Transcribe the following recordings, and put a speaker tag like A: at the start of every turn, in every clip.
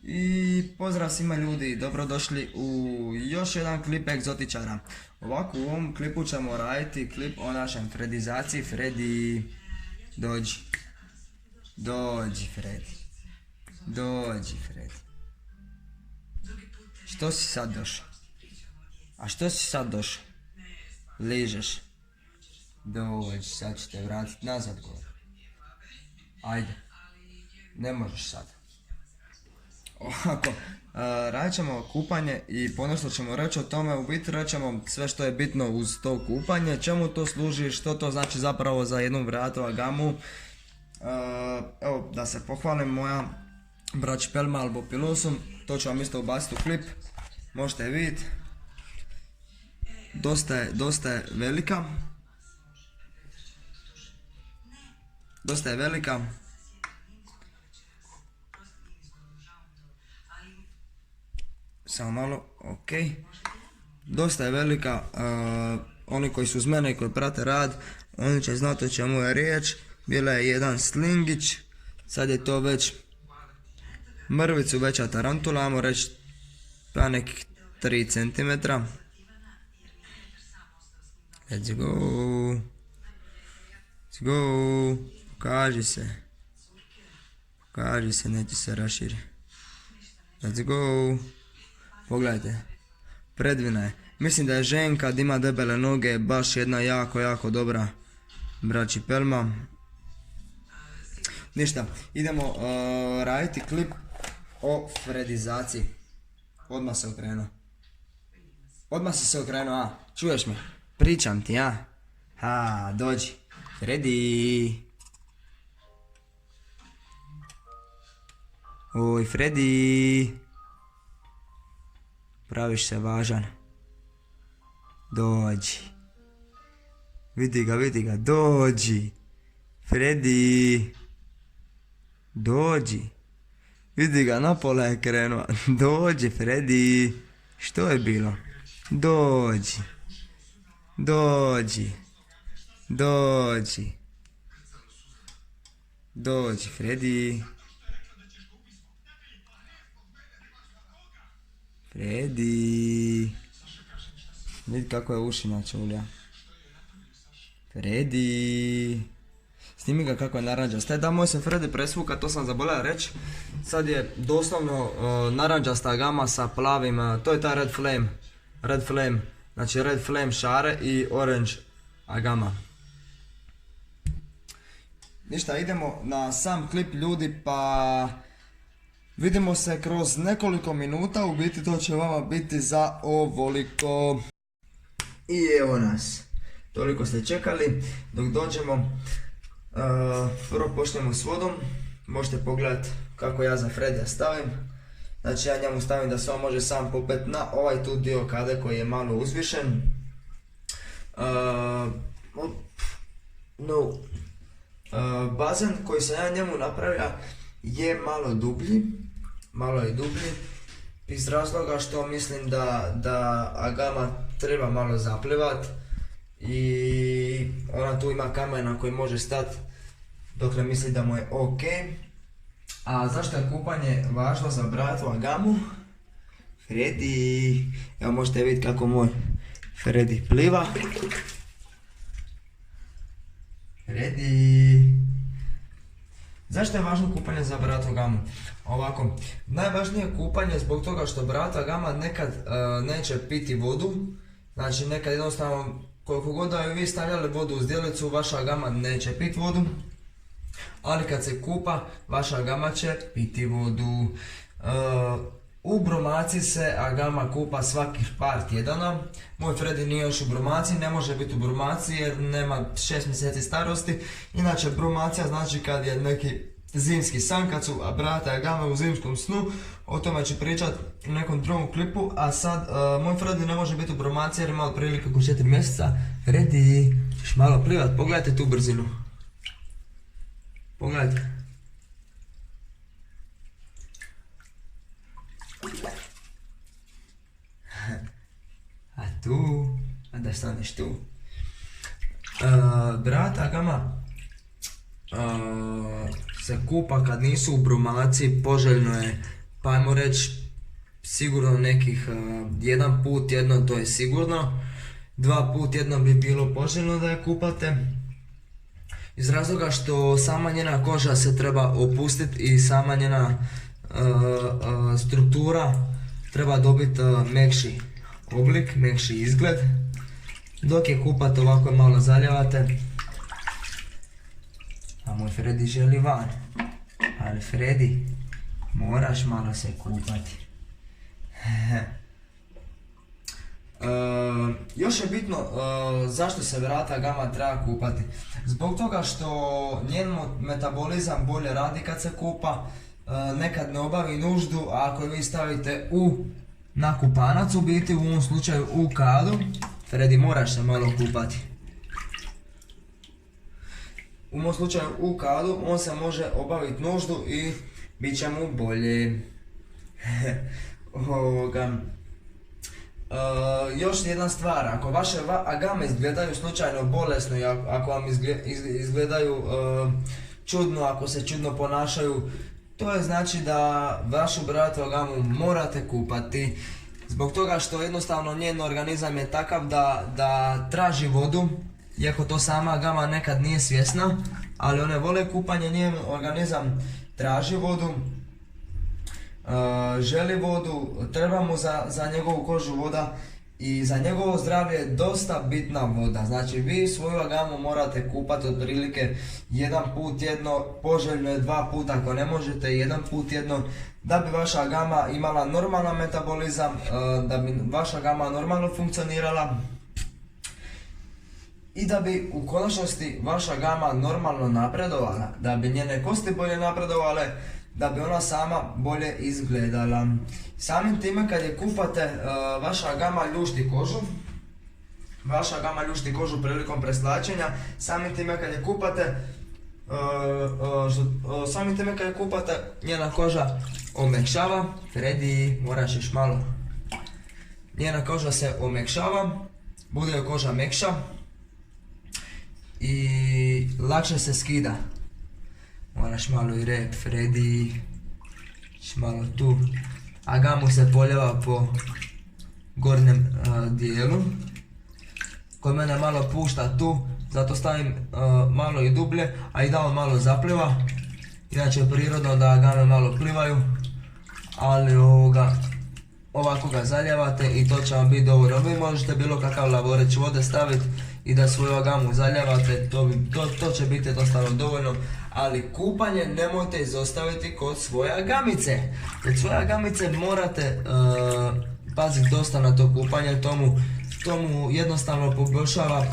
A: I pozdrav svima ljudi, dobrodošli u još jedan klip egzotičara. Ovako u ovom klipu ćemo raditi klip o našem fredizaciji. Fredi, dođi. Dođi Fredi. Dođi Fredi. Što si sad došao? A što si sad došao? Ližeš. Dođi, sad ću te vratiti nazad gore. Ajde. Ne možeš sad. Ovako, radit ćemo kupanje i ponešto ćemo reći o tome, u biti rećemo sve što je bitno uz to kupanje, čemu to služi, što to znači zapravo za jednu Bratova Agamu. Evo, da se pohvalim, moja Brać Pelma albo Pilosum, to ću vam isto ubaciti u klip, možete vidjeti. Dosta je velika. Dosta je velika. Samo malo, ok. Dosta je velika, oni koji su uz mene i koji prate rad, oni će znati o čemu je riječ. Bila je jedan slingić, sad je to već mrvicu veća tarantula, ajmo reći pa nekih 3 cm. Let's go. Let's go. Pokaži se. Pokaži se, neće se raširi. Let's go. Pogledajte, predvina je. Mislim da je ženka, da ima debele noge, baš jedna jako dobra Braći Pelma. Ništa, idemo raditi klip o fredizaciji. Odmah se okrenuo. Odmah si se okrenuo, a? Čuješ me? Pričam ti, a? Ha, dođi. Fredi. Oj, Fredi. Praviš se važan. Dođi. Vidi ga, dođi. Fredi. Dođi. Vidi ga, napola je krenuo. Dođi, Fredi. Što je bilo? Dođi. Dođi. Dođi. Dođi, Fredi. Fredi. Vidi kako je ušima čulja. Fredi. Snimi ga kako je naranđast. Da, moj se Fredi presvuka, to sam zaboravio reći. Sad je doslovno naranđasta Agama sa plavim, to je ta Red Flame. Red Flame, znači Red Flame šare i Orange Agama. Ništa, idemo na sam klip ljudi, pa vidimo se kroz nekoliko minuta, u biti to će vama biti za ovoliko. I evo nas, toliko ste čekali, dok dođemo, prvo počnemo s vodom, možete pogledati kako ja za Fredija stavim. Znači ja njemu stavim da se on može sam popet na ovaj tu dio kade koji je malo uzvišen. Bazen koji sam ja njemu napravio je malo je dublji, iz razloga što mislim da Agama treba malo zaplivat i ona tu ima kamen na koji može stati dokle misli da mu je ok. A zašto je kupanje važno za Bratovu Agamu? Fredi, evo možete vidjeti kako moj Fredi pliva. Fredi. Zašto je važno kupanje za Bratovu Agamu? Ovako, najvažnije je kupanje zbog toga što Bratova Agama nekad neće piti vodu. Znači nekad jednostavno koliko god da vi stavljali vodu uz djelicu, vaša Agama neće piti vodu. Ali kad se kupa, vaša Agama će piti vodu. U bromaciji se Agama kupa svakih par tjedana. Moj Fredi nije još u bromaciji, ne može biti u bromaciji jer nema 6 mjeseci starosti. Inače bromacija znači kad je neki zimski san, kad su Brate Agame u zimskom snu. O tome ću pričat u nekom drugom klipu. A sad moj Fredi ne može biti u bromaciji jer ima otprilike oko 4 mjeseca. Fredi, ćeš malo plivat, pogledajte tu brzinu. Pogledajte. A tu, a da staneš tu. Brata Agama se kupa kad nisu u brumaciji, poželjno je pa ajmo reći sigurno nekih jedan put tjedno, to je sigurno. 2 put tjedno bi bilo poželjno da je kupate. Iz razloga što sama njena koža se treba opustiti i sama njena struktura treba dobiti mekši oblik, mekši izgled. Dok je kupate ovako je malo zaljevate. A moj Fredi želi van. Ali Fredi, moraš malo se kupati. Još je bitno zašto se vrata gama treba kupati. Zbog toga što njen metabolizam bolje radi kad se kupa, nekad ne obavi nuždu, a ako vi stavite na kupanac, u biti u ovom slučaju u kadu, Fredi moraš se malo kupati. U mom slučaju u kadu on se može obaviti nuždu i bit će mu bolje. Još jedna stvar, ako vaše agame izgledaju slučajno bolesno i ako vam izgledaju čudno, ako se čudno ponašaju, to je znači da vašu bratu agamu morate kupati. Zbog toga što jednostavno njen organizam je takav da traži vodu, iako to sama agama nekad nije svjesna, ali one vole kupanje, njen organizam traži vodu, želi vodu, treba mu za njegovu kožu voda i za njegovo zdravlje je dosta bitna voda. Znači vi svoju agamu morate kupati otprilike 1 put tjedno, poželjno je 2 puta ako ne možete 1 put tjedno, da bi vaša agama imala normalan metabolizam, da bi vaša agama normalno funkcionirala i da bi u konačnosti vaša agama normalno napredovala, da bi njene kosti bolje napredovale, da bi ona sama bolje izgledala. Samim time kad je kupate, vaša agama ljušti kožu. Vaša agama ljušti kožu prilikom preslačenja. Samim time kad je kupate, njena koža omekšava. Fredi, moraš još malo. Njena koža se omekšava, bude joj koža mekša i lakše se skida. Moraš malo i rep, Fredi, malo tu. Agamu se poljeva po gornjem dijelu. Kod mene malo pušta tu, zato stavim malo i dublje, a i da on malo zapliva. Inače prirodno da agame malo plivaju, ali ovako ga zaljevate i to će vam biti dovoljno. Vi možete bilo kakav lavoreć vode staviti i da svoju agamu zaljevate, to će biti jednostavno dovoljno. Ali kupanje nemojte izostaviti kod svoje agamice. Kod svoje agamice morate paziti dosta na to kupanje, tomu jednostavno poboljšava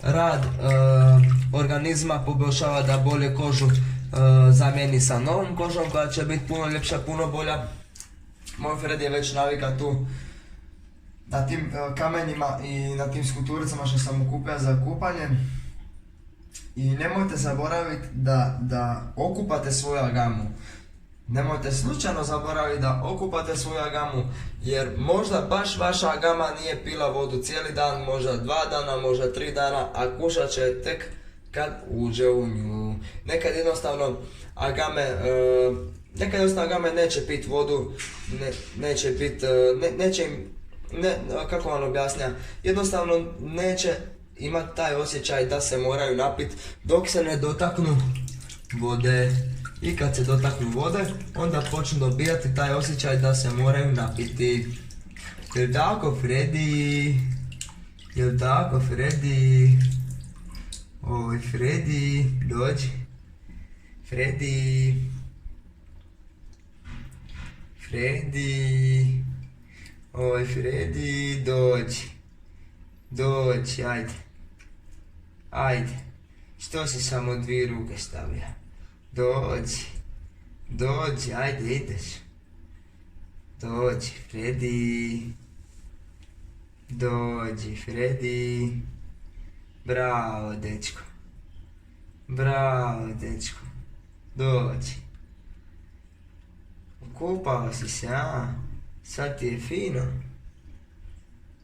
A: rad organizma, poboljšava da bolje kožu zamijeni sa novom kožom koja će biti puno ljepša, puno bolja. Moj Fred je već navika tu na tim kamenjima i na tim skuturicama što sam mu kupio za kupanje. I nemojte zaboraviti da okupate svoju agamu. Nemojte slučajno zaboraviti da okupate svoju agamu, jer možda baš vaša agama nije pila vodu cijeli dan, možda 2 dana, možda 3 dana, a kušat će tek kad uđe u nju. Nekad jednostavno agame neće pit vodu, kako vam objasnja, jednostavno neće imati taj osjećaj da se moraju napiti dok se ne dotaknu vode. I kad se dotaknu vode, onda počnu dobijati taj osjećaj da se moraju napiti. Jel' tako, Fredi? Jel' tako, Fredi? Oj, Fredi, dođi. Fredi. Fredi. Oj, Fredi, dođi. Dođi, ajde. Ajde. Što si samo 2 ruke stavlja? Dođi. Dođi, ajde, ideš. Dođi, Fredi. Dođi, Fredi. Bravo, dečko. Bravo, dečko. Dođi. Okupao si se, a? Sad ti je fino.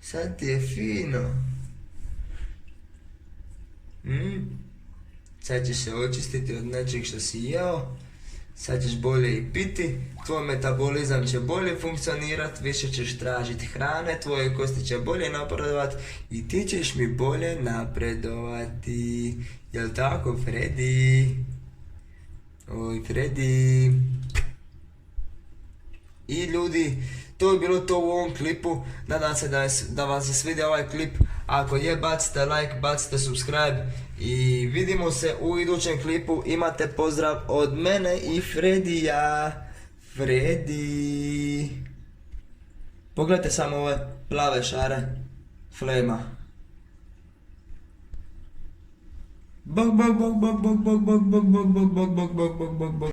A: Sad ti je fino. Sad ćeš se očistiti od nečeg što si jeo. sad ćeš bolje i piti, tvoj metabolizam će bolje funkcionirati, više ćeš tražiti hrane, tvoje kosti će bolje napredovati i ti ćeš mi bolje napredovati. Jel tako, Freddy? Oj, Freddy. I ljudi, to je bilo to u ovom klipu. Nadam se da vam se svidio ovaj klip. Ako je, bacite like, bacite subscribe i vidimo se u idućem klipu. Imate pozdrav od mene i Fredija. Freddy. Pogledajte samo ove plave šare flema. Bok bok bok bok bok bok bok bok bok bok bok bok bok bok bok.